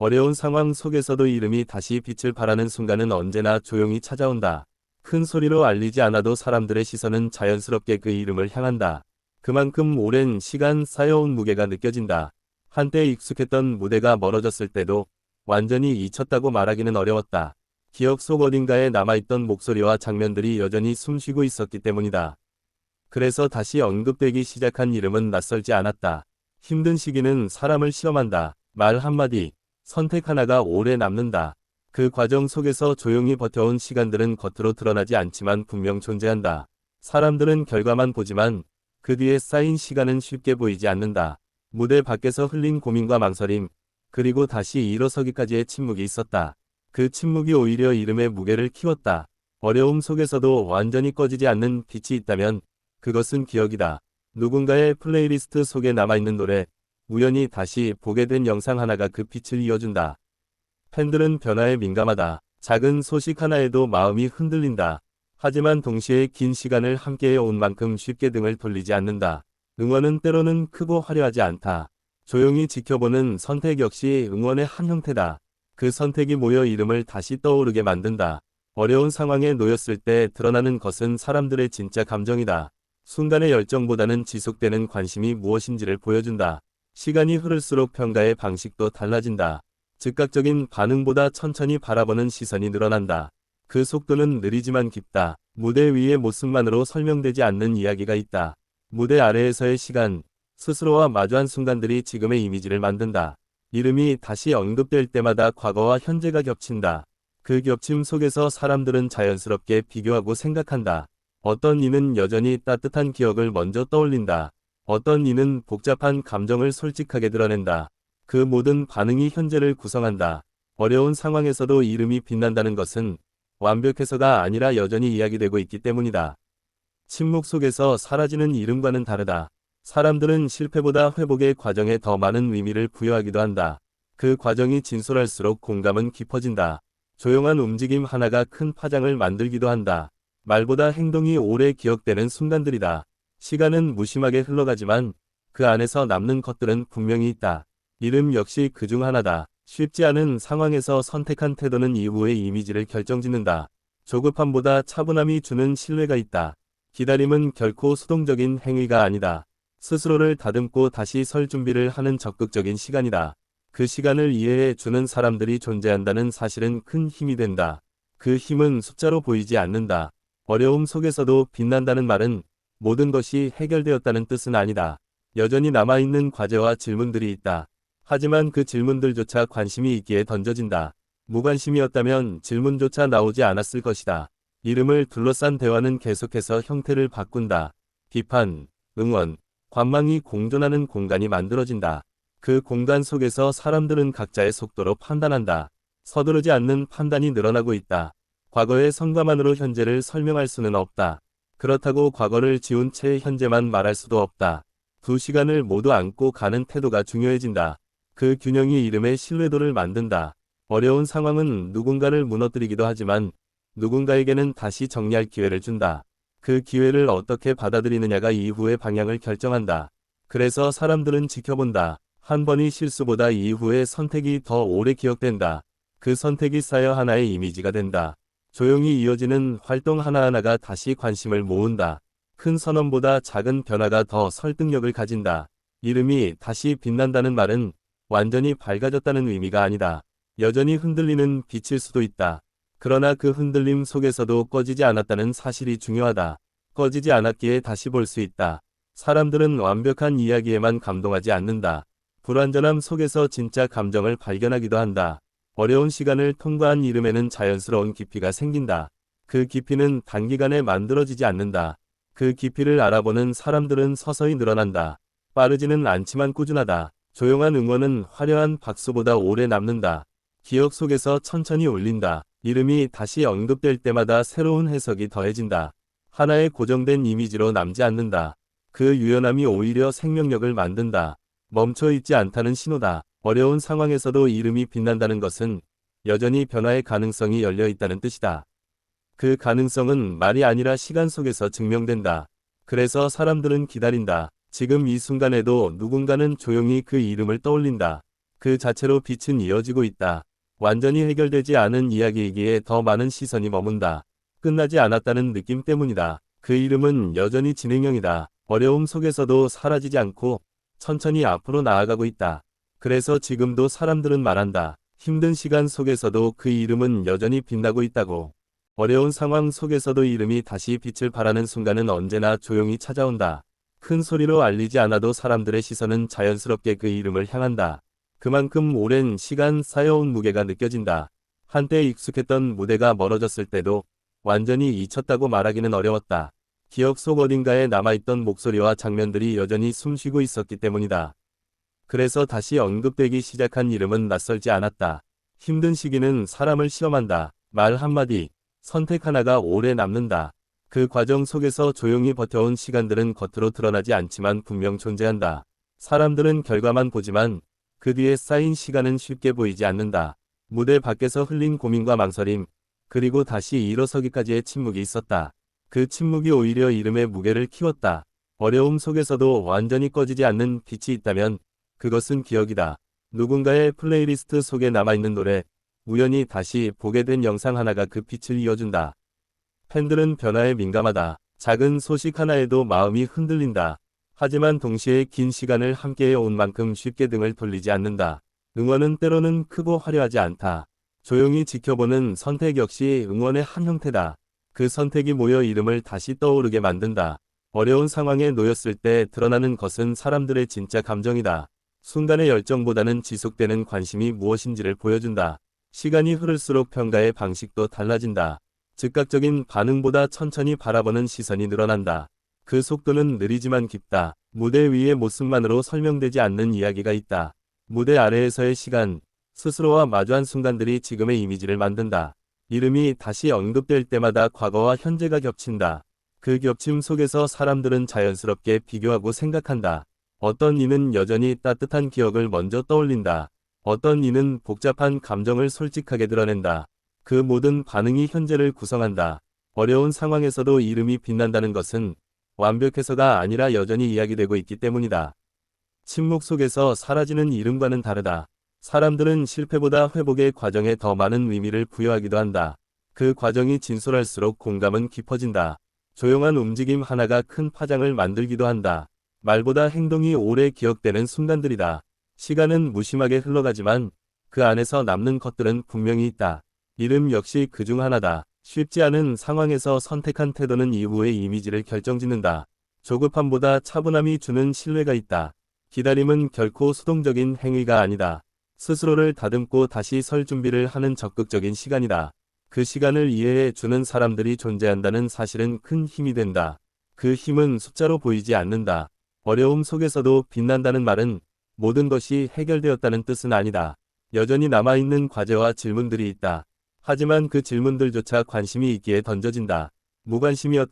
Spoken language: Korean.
어려운 상황 속에서도 이름이 다시 빛을 발하는 순간은 언제나 조용히 찾아온다. 큰 소리로 알리지 않아도 사람들의 시선은 자연스럽게 그 이름을 향한다. 그만큼 오랜 시간 쌓여온 무게가 느껴진다. 한때 익숙했던 무대가 멀어졌을 때도 완전히 잊혔다고 말하기는 어려웠다. 기억 속 어딘가에 남아있던 목소리와 장면들이 여전히 숨쉬고 있었기 때문이다. 그래서 다시 언급되기 시작한 이름은 낯설지 않았다. 힘든 시기는 사람을 시험한다. 말 한마디, 선택 하나가 오래 남는다. 그 과정 속에서 조용히 버텨온 시간들은 겉으로 드러나지 않지만 분명 존재한다. 사람들은 결과만 보지만 그 뒤에 쌓인 시간은 쉽게 보이지 않는다. 무대 밖에서 흘린 고민과 망설임, 그리고 다시 일어서기까지의 침묵이 있었다. 그 침묵이 오히려 이름의 무게를 키웠다. 어려움 속에서도 완전히 꺼지지 않는 빛이 있다면 그것은 기억이다. 누군가의 플레이리스트 속에 남아있는 노래, 우연히 다시 보게 된 영상 하나가 그 빛을 이어준다. 팬들은 변화에 민감하다. 작은 소식 하나에도 마음이 흔들린다. 하지만 동시에 긴 시간을 함께해 온 만큼 쉽게 등을 돌리지 않는다. 응원은 때로는 크고 화려하지 않다. 조용히 지켜보는 선택 역시 응원의 한 형태다. 그 선택이 모여 이름을 다시 떠오르게 만든다. 어려운 상황에 놓였을 때 드러나는 것은 사람들의 진짜 감정이다. 순간의 열정보다는 지속되는 관심이 무엇인지를 보여준다. 시간이 흐를수록 평가의 방식도 달라진다. 즉각적인 반응보다 천천히 바라보는 시선이 늘어난다. 그 속도는 느리지만 깊다. 무대 위의 모습만으로 설명되지 않는 이야기가 있다. 무대 아래에서의 시간, 스스로와 마주한 순간들이 지금의 이미지를 만든다. 이름이 다시 언급될 때마다 과거와 현재가 겹친다. 그 겹침 속에서 사람들은 자연스럽게 비교하고 생각한다. 어떤 이는 여전히 따뜻한 기억을 먼저 떠올린다. 어떤 이는 복잡한 감정을 솔직하게 드러낸다. 그 모든 반응이 현재를 구성한다. 어려운 상황에서도 이름이 빛난다는 것은 완벽해서가 아니라 여전히 이야기되고 있기 때문이다. 침묵 속에서 사라지는 이름과는 다르다. 사람들은 실패보다 회복의 과정에 더 많은 의미를 부여하기도 한다. 그 과정이 진솔할수록 공감은 깊어진다. 조용한 움직임 하나가 큰 파장을 만들기도 한다. 말보다 행동이 오래 기억되는 순간들이다. 시간은 무심하게 흘러가지만 그 안에서 남는 것들은 분명히 있다. 이름 역시 그중 하나다. 쉽지 않은 상황에서 선택한 태도는 이후의 이미지를 결정짓는다. 조급함보다 차분함이 주는 신뢰가 있다. 기다림은 결코 수동적인 행위가 아니다. 스스로를 다듬고 다시 설 준비를 하는 적극적인 시간이다. 그 시간을 이해해 주는 사람들이 존재한다는 사실은 큰 힘이 된다. 그 힘은 숫자로 보이지 않는다. 어려움 속에서도 빛난다는 말은 모든 것이 해결되었다는 뜻은 아니다. 여전히 남아있는 과제와 질문들이 있다. 하지만 그 질문들조차 관심이 있기에 던져진다. 무관심이었다면 질문조차 나오지 않았을 것이다. 이름을 둘러싼 대화는 계속해서 형태를 바꾼다. 비판, 응원, 관망이 공존하는 공간이 만들어진다. 그 공간 속에서 사람들은 각자의 속도로 판단한다. 서두르지 않는 판단이 늘어나고 있다. 과거의 성과만으로 현재를 설명할 수는 없다. 그렇다고 과거를 지운 채 현재만 말할 수도 없다. 두 시간을 모두 안고 가는 태도가 중요해진다. 그 균형이 이름의 신뢰도를 만든다. 어려운 상황은 누군가를 무너뜨리기도 하지만 누군가에게는 다시 정리할 기회를 준다. 그 기회를 어떻게 받아들이느냐가 이후의 방향을 결정한다. 그래서 사람들은 지켜본다. 한 번의 실수보다 이후의 선택이 더 오래 기억된다. 그 선택이 쌓여 하나의 이미지가 된다. 조용히 이어지는 활동 하나하나가 다시 관심을 모은다. 큰 선언보다 작은 변화가 더 설득력을 가진다. 이름이 다시 빛난다는 말은 완전히 밝아졌다는 의미가 아니다. 여전히 흔들리는 빛일 수도 있다. 그러나 그 흔들림 속에서도 꺼지지 않았다는 사실이 중요하다. 꺼지지 않았기에 다시 볼 수 있다. 사람들은 완벽한 이야기에만 감동하지 않는다. 불완전함 속에서 진짜 감정을 발견하기도 한다. 어려운 시간을 통과한 이름에는 자연스러운 깊이가 생긴다. 그 깊이는 단기간에 만들어지지 않는다. 그 깊이를 알아보는 사람들은 서서히 늘어난다. 빠르지는 않지만 꾸준하다. 조용한 응원은 화려한 박수보다 오래 남는다. 기억 속에서 천천히 울린다. 이름이 다시 언급될 때마다 새로운 해석이 더해진다. 하나의 고정된 이미지로 남지 않는다. 그 유연함이 오히려 생명력을 만든다. 멈춰있지 않다는 신호다. 어려운 상황에서도 이름이 빛난다는 것은 여전히 변화의 가능성이 열려 있다는 뜻이다. 그 가능성은 말이 아니라 시간 속에서 증명된다. 그래서 사람들은 기다린다. 지금 이 순간에도 누군가는 조용히 그 이름을 떠올린다. 그 자체로 빛은 이어지고 있다. 완전히 해결되지 않은 이야기이기에 더 많은 시선이 머문다. 끝나지 않았다는 느낌 때문이다. 그 이름은 여전히 진행형이다. 어려움 속에서도 사라지지 않고 천천히 앞으로 나아가고 있다. 그래서 지금도 사람들은 말한다. 힘든 시간 속에서도 그 이름은 여전히 빛나고 있다고. 어려운 상황 속에서도 이름이 다시 빛을 발하는 순간은 언제나 조용히 찾아온다. 큰 소리로 알리지 않아도 사람들의 시선은 자연스럽게 그 이름을 향한다. 그만큼 오랜 시간 쌓여온 무게가 느껴진다. 한때 익숙했던 무대가 멀어졌을 때도 완전히 잊혔다고 말하기는 어려웠다. 기억 속 어딘가에 남아있던 목소리와 장면들이 여전히 숨쉬고 있었기 때문이다. 그래서 다시 언급되기 시작한 이름은 낯설지 않았다. 힘든 시기는 사람을 시험한다. 말 한마디, 선택 하나가 오래 남는다. 그 과정 속에서 조용히 버텨온 시간들은 겉으로 드러나지 않지만 분명 존재한다. 사람들은 결과만 보지만 그 뒤에 쌓인 시간은 쉽게 보이지 않는다. 무대 밖에서 흘린 고민과 망설임, 그리고 다시 일어서기까지의 침묵이 있었다. 그 침묵이 오히려 이름의 무게를 키웠다. 어려움 속에서도 완전히 꺼지지 않는 빛이 있다면 그것은 기억이다. 누군가의 플레이리스트 속에 남아있는 노래, 우연히 다시 보게 된 영상 하나가 그 빛을 이어준다. 팬들은 변화에 민감하다. 작은 소식 하나에도 마음이 흔들린다. 하지만 동시에 긴 시간을 함께해 온 만큼 쉽게 등을 돌리지 않는다. 응원은 때로는 크고 화려하지 않다. 조용히 지켜보는 선택 역시 응원의 한 형태다. 그 선택이 모여 이름을 다시 떠오르게 만든다. 어려운 상황에 놓였을 때 드러나는 것은 사람들의 진짜 감정이다. 순간의 열정보다는 지속되는 관심이 무엇인지를 보여준다. 시간이 흐를수록 평가의 방식도 달라진다. 즉각적인 반응보다 천천히 바라보는 시선이 늘어난다. 그 속도는 느리지만 깊다. 무대 위의 모습만으로 설명되지 않는 이야기가 있다. 무대 아래에서의 시간, 스스로와 마주한 순간들이 지금의 이미지를 만든다. 이름이 다시 언급될 때마다 과거와 현재가 겹친다. 그 겹침 속에서 사람들은 자연스럽게 비교하고 생각한다. 어떤 이는 여전히 따뜻한 기억을 먼저 떠올린다. 어떤 이는 복잡한 감정을 솔직하게 드러낸다. 그 모든 반응이 현재를 구성한다. 어려운 상황에서도 이름이 빛난다는 것은 완벽해서가 아니라 여전히 이야기되고 있기 때문이다. 침묵 속에서 사라지는 이름과는 다르다. 사람들은 실패보다 회복의 과정에 더 많은 의미를 부여하기도 한다. 그 과정이 진솔할수록 공감은 깊어진다. 조용한 움직임 하나가 큰 파장을 만들기도 한다. 말보다 행동이 오래 기억되는 순간들이다. 시간은 무심하게 흘러가지만 그 안에서 남는 것들은 분명히 있다. 이름 역시 그중 하나다. 쉽지 않은 상황에서 선택한 태도는 이후의 이미지를 결정짓는다. 조급함보다 차분함이 주는 신뢰가 있다. 기다림은 결코 수동적인 행위가 아니다. 스스로를 다듬고 다시 설 준비를 하는 적극적인 시간이다. 그 시간을 이해해 주는 사람들이 존재한다는 사실은 큰 힘이 된다. 그 힘은 숫자로 보이지 않는다. 어려움 속에서도 빛난다는 말은 모든 것이 해결되었다는 뜻은 아니다. 여전히 남아있는 과제와 질문들이 있다. 하지만 그 질문들조차 관심이 있기에 던져진다. 무관심이었다.